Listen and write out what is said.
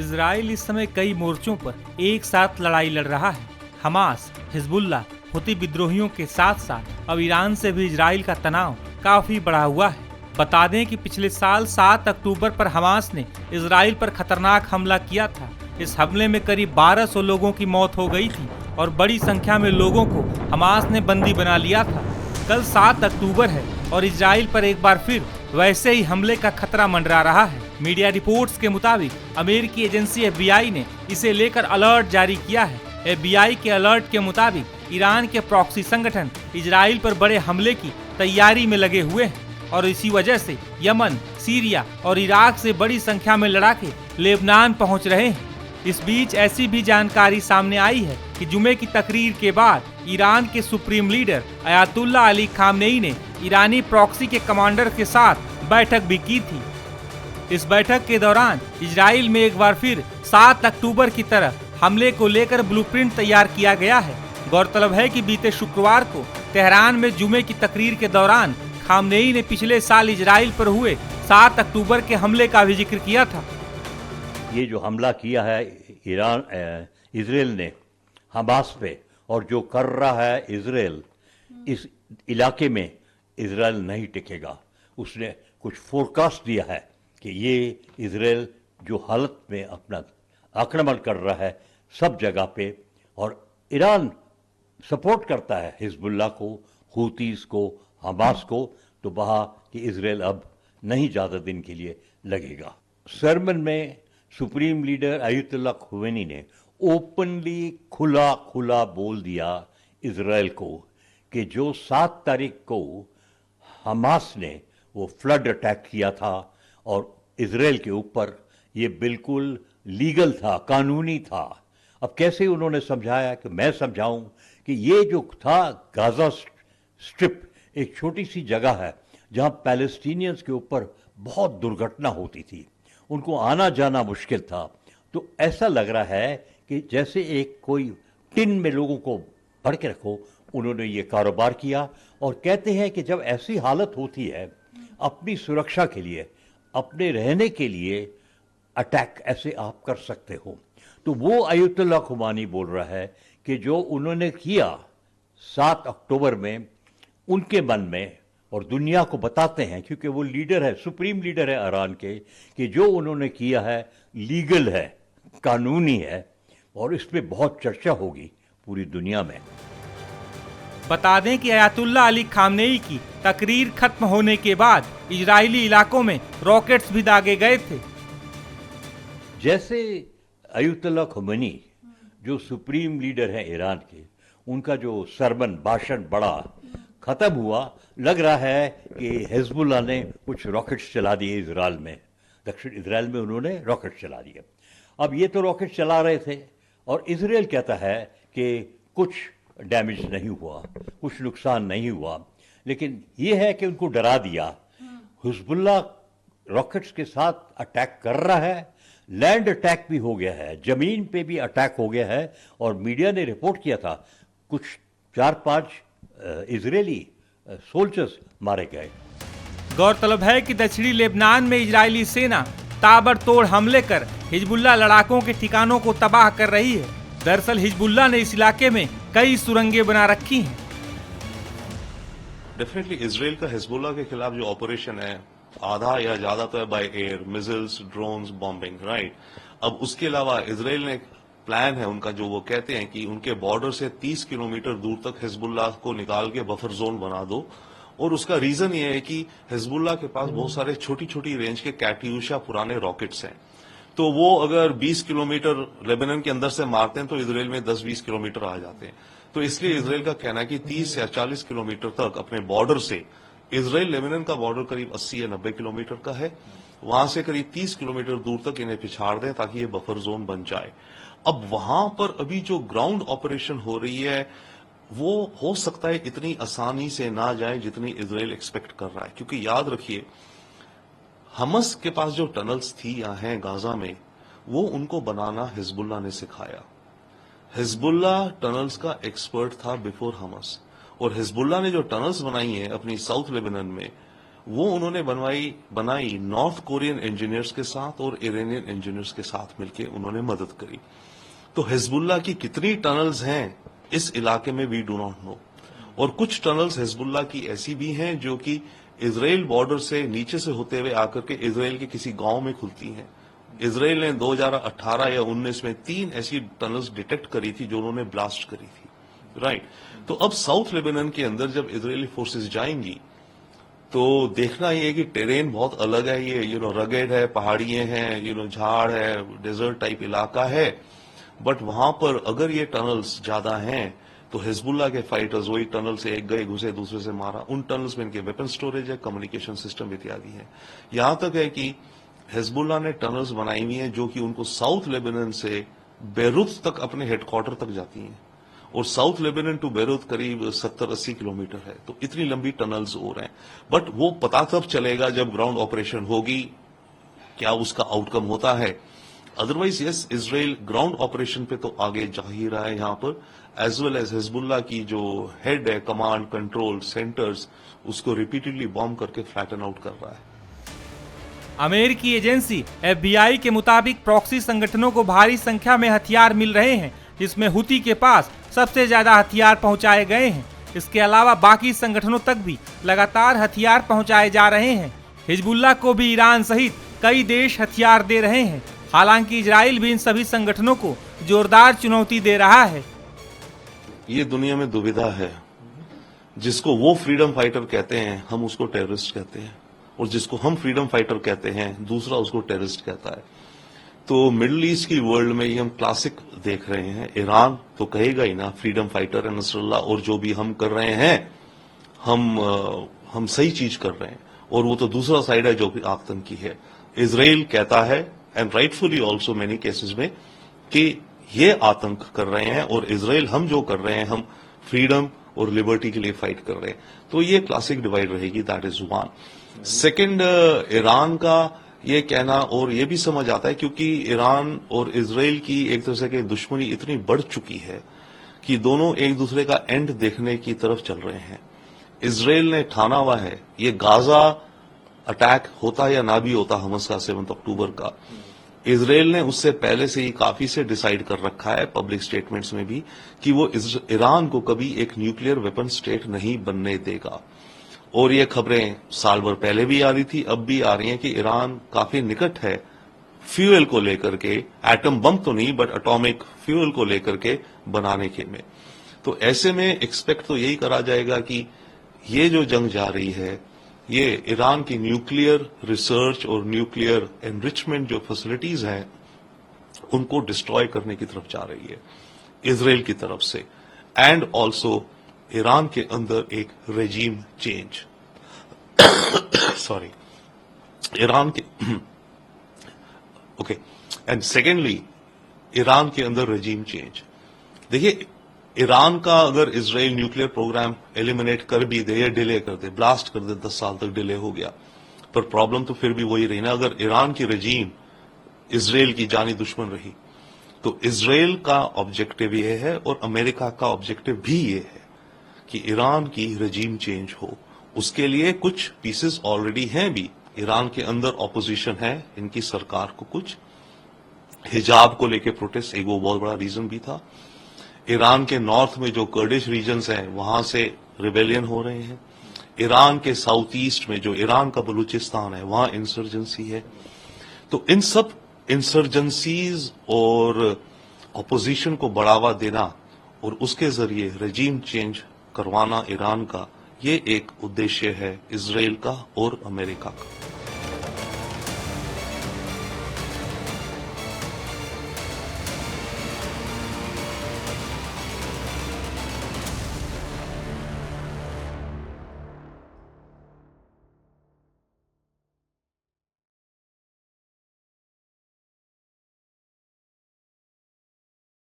Israel इस समय कई मोर्चों पर एक साथ लड़ाई लड़ रहा है। हमास, हिजबुल्लाह, हुती विद्रोहियों के साथ साथ अब ईरान से भी इजराइल का तनाव काफी बढ़ा हुआ है। बता दें कि पिछले साल 7 अक्टूबर पर हमास ने इजराइल पर खतरनाक हमला किया था। इस हमले में करीब 1200 लोगों की मौत हो गई थी और बड़ी संख्या में लोगों को हमास ने बंदी बना लिया था। कल 7 अक्टूबर है और इजराइल पर एक बार फिर वैसे ही हमले का खतरा मंडरा रहा है। मीडिया रिपोर्ट्स के मुताबिक अमेरिकी एजेंसी FBI ने इसे लेकर अलर्ट जारी किया है। FBI के अलर्ट के मुताबिक ईरान के प्रॉक्सी संगठन इजराइल पर बड़े हमले की तैयारी में लगे हुए हैं और इसी वजह से यमन, सीरिया और इराक से बड़ी संख्या में लड़ाके लेबनान पहुंच रहे हैं। इस बीच ऐसी भी जानकारी सामने आई है कि जुमे की तकरीर के बाद ईरान के supreme leader Ayatollah Ali Khamenei ने ईरानी प्रॉक्सी के कमांडर के साथ बैठक भी की थी। इस बैठक के दौरान इजराइल में एक बार फिर 7 अक्टूबर की तरह हमले को लेकर ब्लूप्रिंट तैयार किया गया है। गौरतलब है कि बीते शुक्रवार को तेहरान में जुमे की तकरीर के दौरान खामनेई ने पिछले साल इजराइल पर हुए 7 अक्टूबर के हमले का भी जिक्र किया था। ये जो हमला किया है इजराइल ने हमास पे और जो कर रहा है इजराइल, इस इलाके में इजराइल नहीं टिकेगा। उसने कुछ फोरकास्ट दिया है कि ये इजराइल जो हालत में अपना आक्रमण कर रहा है सब जगह पे, और ईरान सपोर्ट करता है हिजबुल्लाह को, हूतीस को, हमास को, तो वहाँ कि इजराइल अब नहीं ज़्यादा दिन के लिए लगेगा। सरमन में सुप्रीम लीडर अयातुल्लाह खुमैनी ने ओपनली खुला बोल दिया इजराइल को कि जो 7 तारीख को हमास ने वो फ्लड अटैक किया था और इजराइल के ऊपर, ये बिल्कुल लीगल था, कानूनी था। अब कैसे उन्होंने समझाया कि मैं समझाऊं कि ये जो था गाजा स्ट्रिप एक छोटी सी जगह है जहां पैलेस्टीनियंस के ऊपर बहुत दुर्घटना होती थी, उनको आना जाना मुश्किल था। तो ऐसा लग रहा है कि जैसे एक कोई टिन में लोगों को भर के रखो, उन्होंने ये कारोबार किया। और कहते हैं कि जब ऐसी हालत होती है, अपनी सुरक्षा के लिए, अपने रहने के लिए अटैक ऐसे आप कर सकते हो। तो वो अयातुल्लाह खुमैनी बोल रहा है कि जो उन्होंने किया 7 अक्टूबर में उनके मन में, और दुनिया को बताते हैं क्योंकि वो लीडर है, सुप्रीम लीडर है ईरान के, कि जो उन्होंने किया है लीगल है, कानूनी है, और इस पे बहुत चर्चा होगी पूरी दुनिया में। बता दें कि अयातुल्लाह अली खामनेई की तकरीर खत्म होने के बाद इजरायली इलाकों में रॉकेट्स भी दागे गए थे। जैसे अयातुल्लाह खुमैनी जो सुप्रीम लीडर है ईरान के, उनका जो सरमन भाषण बड़ा खत्म हुआ, लग रहा है कि हिजबुल्लाह ने कुछ रॉकेट्स चला दिए इजराइल में, दक्षिण इजराइल में उन्होंने रॉकेट चला दिए। अब ये तो रॉकेट चला रहे थे और इजराइल कहता है कि कुछ डैमेज नहीं हुआ, कुछ नुकसान नहीं हुआ, लेकिन ये है कि उनको डरा दिया। हिजबुल्लाह रॉकेट्स के साथ अटैक कर रहा है, लैंड अटैक भी हो गया है, जमीन पे भी अटैक हो गया है, और मीडिया ने रिपोर्ट किया था कुछ 4-5 इजरायली सोल्जर्स मारे गए। गौरतलब है कि दक्षिणी लेबनान में इजरायली सेना ताबड़तोड़ हमले कर हिजबुल्लाह लड़ाकों के ठिकानों को तबाह कर रही है। दरअसल हिजबुल्लाह ने इस इलाके में कई सुरंगें बना रखी हैं। डेफिनेटली इजराइल का हिजबुल्लाह के खिलाफ जो ऑपरेशन है, आधा या ज्यादा तो है by air, missiles, drones, bombing, right. अब उसके अलावा इजराइल ने प्लान है उनका, जो वो कहते हैं कि उनके बॉर्डर से 30 किलोमीटर दूर तक हिजबुल्लाह को निकाल के बफर जोन बना दो। और उसका रीजन ये है कि हिजबुल्लाह के पास बहुत सारे छोटी छोटी रेंज के कैट्यूशा पुराने रॉकेट्स हैं, तो वो अगर 20 किलोमीटर लेबनान के अंदर से मारते हैं तो इजराइल में 10-20 किलोमीटर आ जाते हैं। तो इसलिए इजराइल का कहना है कि 30 या 40 किलोमीटर तक अपने बॉर्डर से, इजराइल लेबनान का बॉर्डर करीब 80 या 90 किलोमीटर का है, वहां से करीब 30 किलोमीटर दूर तक इन्हें पिछाड़ दें ताकि ये बफर जोन बन जाए। अब वहां पर अभी जो ग्राउंड ऑपरेशन हो रही है वो हो सकता है इतनी आसानी से ना जाए जितनी इजराइल एक्सपेक्ट कर रहा है, क्योंकि याद रखिए हमस के पास जो टनल्स थी या हैं गाजा में, वो उनको बनाना हिजबुल्लाह ने सिखाया। हिजबुल्लाह टनल्स का एक्सपर्ट था बिफोर हमस, और हिजबुल्लाह ने जो टनल्स बनाई हैं अपनी साउथ लेबनान में, वो उन्होंने बनाई नॉर्थ कोरियन इंजीनियर्स के साथ और इरानियन इंजीनियर्स के साथ मिलकर उन्होंने मदद करी। तो हिजबुल्लाह की कितनी टनल्स हैं इस इलाके में वी डू नॉट नो, और कुछ टनल्स हिजबुल्लाह की ऐसी भी हैं जो कि इजराइल बॉर्डर से नीचे से होते हुए आकर के इजराइल के किसी गांव में खुलती हैं। इजराइल ने 2018 या 19 में 3 ऐसी टनल्स डिटेक्ट करी थी जो उन्होंने ब्लास्ट करी थी, राइट। तो अब साउथ लेबनान के अंदर जब इजरायली फोर्सेस जाएंगी तो देखना ये है कि टेरेन बहुत अलग है, ये रगेड है, पहाड़ियां हैं, झाड़ है, डेजर्ट टाइप इलाका है, बट वहां पर अगर ये टनल्स ज्यादा हैं तो हिजबुल्लाह के फाइटर्स वही टनल से एक गए घुसे दूसरे से मारा। उन टनल्स में इनके वेपन स्टोरेज है, कम्युनिकेशन सिस्टम इत्यादि है। यहां तक है कि हिजबुल्लाह ने टनल्स बनाई हुई हैं जो कि उनको साउथ लेबनान से बेरूत तक अपने हेडक्वार्टर तक जाती हैं, और साउथ लेबनान टू बेरूत करीब 70-80 किलोमीटर है। तो इतनी लंबी टनल्स हो रहे हैं, बट वो पता तब चलेगा जब ग्राउंड ऑपरेशन होगी, क्या उसका आउटकम होता है। Otherwise yes, Israel ground operation पे तो आगे जा ही रहा है यहां पर, एज वेल एज हिजबुल्लाह की जो हेड है, कमांड कंट्रोल सेंटर्स, उसको रिपीटेडली बॉम्ब करके फ्लैटन आउट कर रहा है। अमेरिकी एजेंसी FBI के मुताबिक प्रॉक्सी संगठनों को भारी संख्या में हथियार मिल रहे हैं, जिसमें हुती के पास सबसे ज्यादा हथियार पहुंचाए गए हैं। इसके अलावा बाकी संगठनों तक भी लगातार हथियार पहुंचाए जा रहे हैं। हिजबुल्लाह को भी ईरान सहित कई देश हथियार दे रहे हैं। हालांकि इजराइल भी इन सभी संगठनों को जोरदार चुनौती दे रहा है। ये दुनिया में दुविधा है, जिसको वो फ्रीडम फाइटर कहते हैं हम उसको टेररिस्ट कहते हैं, और जिसको हम फ्रीडम फाइटर कहते हैं दूसरा उसको टेररिस्ट कहता है। तो मिडिल ईस्ट की वर्ल्ड में ये हम क्लासिक देख रहे हैं। ईरान तो कहेगा ही ना फ्रीडम फाइटर है नसरुल्लाह, और जो भी हम कर रहे हैं हम सही चीज कर रहे हैं, और वो तो दूसरा साइड है जो कि आतंकी है। इजराइल कहता है, and rightfully also many cases में, कि ये आतंक कर रहे हैं, और इजराइल हम जो कर रहे हैं हम फ्रीडम और लिबर्टी के लिए फाइट कर रहे हैं। तो ये क्लासिक डिवाइड रहेगी, that is one. Second, Iran का ये कहना और ये भी समझ आता है क्योंकि ईरान और इजराइल की एक तरह की दुश्मनी इतनी बढ़ चुकी है कि दोनों एक दूसरे का एंड देखने की तरफ चल रहे हैं। इजराइल ने ठाना हुआ है ये गाजा अटैक होता या ना भी होता हमस का 7 अक्टूबर का, इजराइल ने उससे पहले से ही काफी से डिसाइड कर रखा है पब्लिक स्टेटमेंट्स में भी कि वो ईरान को कभी एक न्यूक्लियर वेपन स्टेट नहीं बनने देगा। और ये खबरें साल भर पहले भी आ रही थी, अब भी आ रही हैं कि ईरान काफी निकट है फ्यूल को लेकर के, एटम बम तो नहीं बट एटॉमिक फ्यूल को लेकर के बनाने के में। तो ऐसे में एक्सपेक्ट तो यही करा जाएगा कि ये जो जंग जा रही है ये ईरान की न्यूक्लियर रिसर्च और न्यूक्लियर एनरिचमेंट जो फैसिलिटीज हैं उनको डिस्ट्रॉय करने की तरफ जा रही है इजराइल की तरफ से, एंड ऑल्सो ईरान के अंदर एक रेजीम चेंज सॉरी ईरान के ओके, एंड सेकेंडली ईरान के अंदर रेजीम चेंज। देखिए, ईरान का अगर इजराइल न्यूक्लियर प्रोग्राम एलिमिनेट कर भी दे या डिले कर दे, ब्लास्ट कर दे, 10 साल तक डिले हो गया, पर प्रॉब्लम तो फिर भी वही रही ना। अगर ईरान की रेजीम इजराइल की जानी दुश्मन रही तो इजराइल का ऑब्जेक्टिव ये है और अमेरिका का ऑब्जेक्टिव भी ये है कि ईरान की रेजीम चेंज हो। उसके लिए कुछ पीसेस ऑलरेडी हैं भी, ईरान के अंदर ऑपोजिशन है इनकी सरकार को, कुछ हिजाब को लेके प्रोटेस्ट एक वो बहुत बड़ा रीजन भी था। ईरान के नॉर्थ में जो कर्डिश रीजन्स हैं वहां से रिबेलियन हो रहे हैं। ईरान के साउथ ईस्ट में जो ईरान का बलूचिस्तान है वहां इंसर्जेंसी है। तो इन सब इंसर्जेंसीज और ऑपोजिशन को बढ़ावा देना और उसके जरिए रेजीम चेंज करवाना ईरान का, ये एक उद्देश्य है इजराइल का और अमेरिका का।